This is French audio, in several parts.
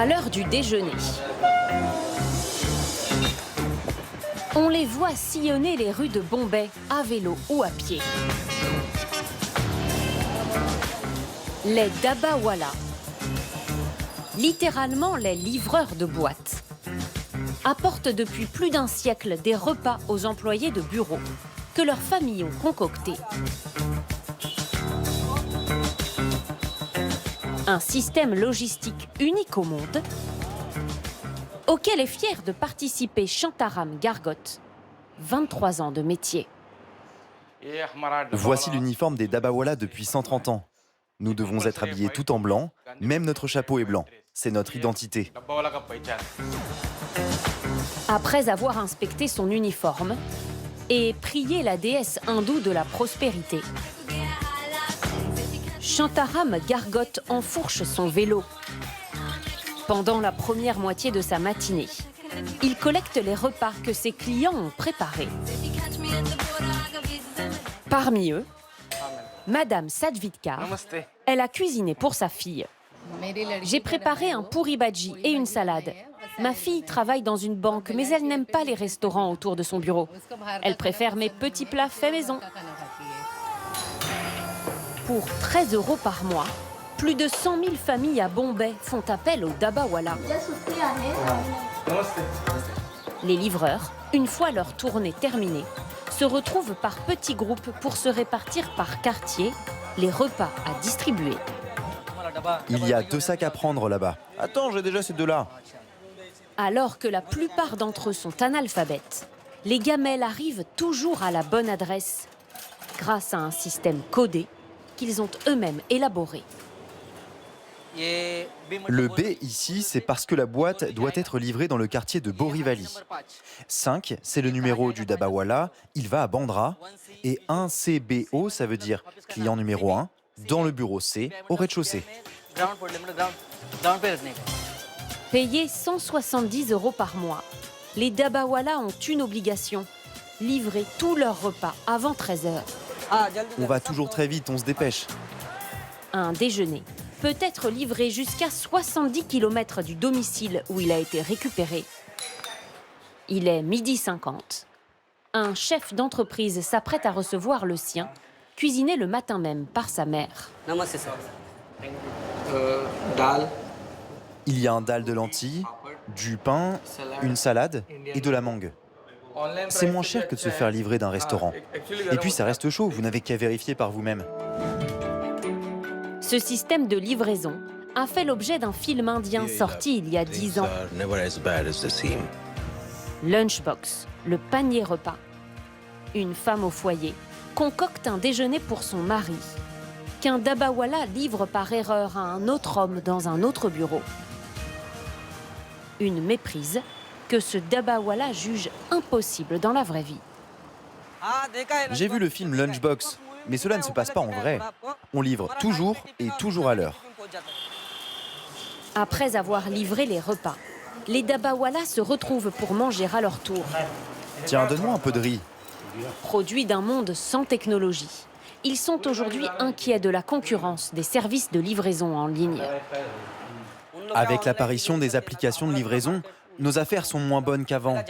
À l'heure du déjeuner, on les voit sillonner les rues de Bombay à vélo ou à pied. Les dabawala, littéralement les livreurs de boîtes, apportent depuis plus d'un siècle des repas aux employés de bureau que leurs familles ont concoctés. Un système logistique unique au monde, auquel est fier de participer Shantaram Gargot, 23 ans de métier. Voici l'uniforme des dabawala depuis 130 ans. Nous devons être habillés tout en blanc, même notre chapeau est blanc. C'est notre identité. Après avoir inspecté son uniforme et prié la déesse hindoue de la prospérité, Shantaram Gargot enfourche son vélo. Pendant la première moitié de sa matinée, il collecte les repas que ses clients ont préparés. Parmi eux, Madame Sadvidkar, elle a cuisiné pour sa fille. J'ai préparé un puri bhaji et une salade. Ma fille travaille dans une banque, mais elle n'aime pas les restaurants autour de son bureau. Elle préfère mes petits plats faits maison. Pour 13 € par mois, plus de 100 000 familles à Bombay font appel aux dabawala. Les livreurs, une fois leur tournée terminée, se retrouvent par petits groupes pour se répartir par quartier les repas à distribuer. Il y a 2 sacs à prendre là-bas. Attends, j'ai déjà ces 2-là. Alors que la plupart d'entre eux sont analphabètes, les gamelles arrivent toujours à la bonne adresse grâce à un système codé qu'ils ont eux-mêmes élaboré. Le B ici, c'est parce que la boîte doit être livrée dans le quartier de Borivali. 5, c'est le numéro du dabawala, il va à Bandra. Et 1 CBO, ça veut dire client numéro 1, dans le bureau C, au rez-de-chaussée. Payés 170 € par mois, les dabawala ont une obligation, livrer tous leurs repas avant 13 h. On va toujours très vite, on se dépêche. Un déjeuner peut être livré jusqu'à 70 km du domicile où il a été récupéré. Il est 12h50. Un chef d'entreprise s'apprête à recevoir le sien, cuisiné le matin même par sa mère. Il y a un dal de lentilles, du pain, une salade et de la mangue. C'est moins cher que de se faire livrer d'un restaurant. Et puis ça reste chaud, vous n'avez qu'à vérifier par vous-même. Ce système de livraison a fait l'objet d'un film indien sorti il y a 10 ans. Lunchbox, le panier repas. Une femme au foyer concocte un déjeuner pour son mari, qu'un dabawala livre par erreur à un autre homme dans un autre bureau. Une méprise que ce dabawala juge impossible dans la vraie vie. J'ai vu le film Lunchbox, mais cela ne se passe pas en vrai. On livre toujours et toujours à l'heure. Après avoir livré les repas, les dabawala se retrouvent pour manger à leur tour. Tiens, donne-moi un peu de riz. Produits d'un monde sans technologie, ils sont aujourd'hui inquiets de la concurrence des services de livraison en ligne. Avec l'apparition des applications de livraison, nos affaires sont moins bonnes qu'avant.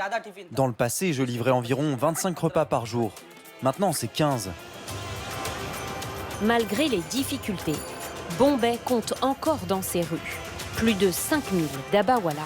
Dans le passé, je livrais environ 25 repas par jour. Maintenant, c'est 15. Malgré les difficultés, Bombay compte encore dans ses rues plus de 5000 dabawala.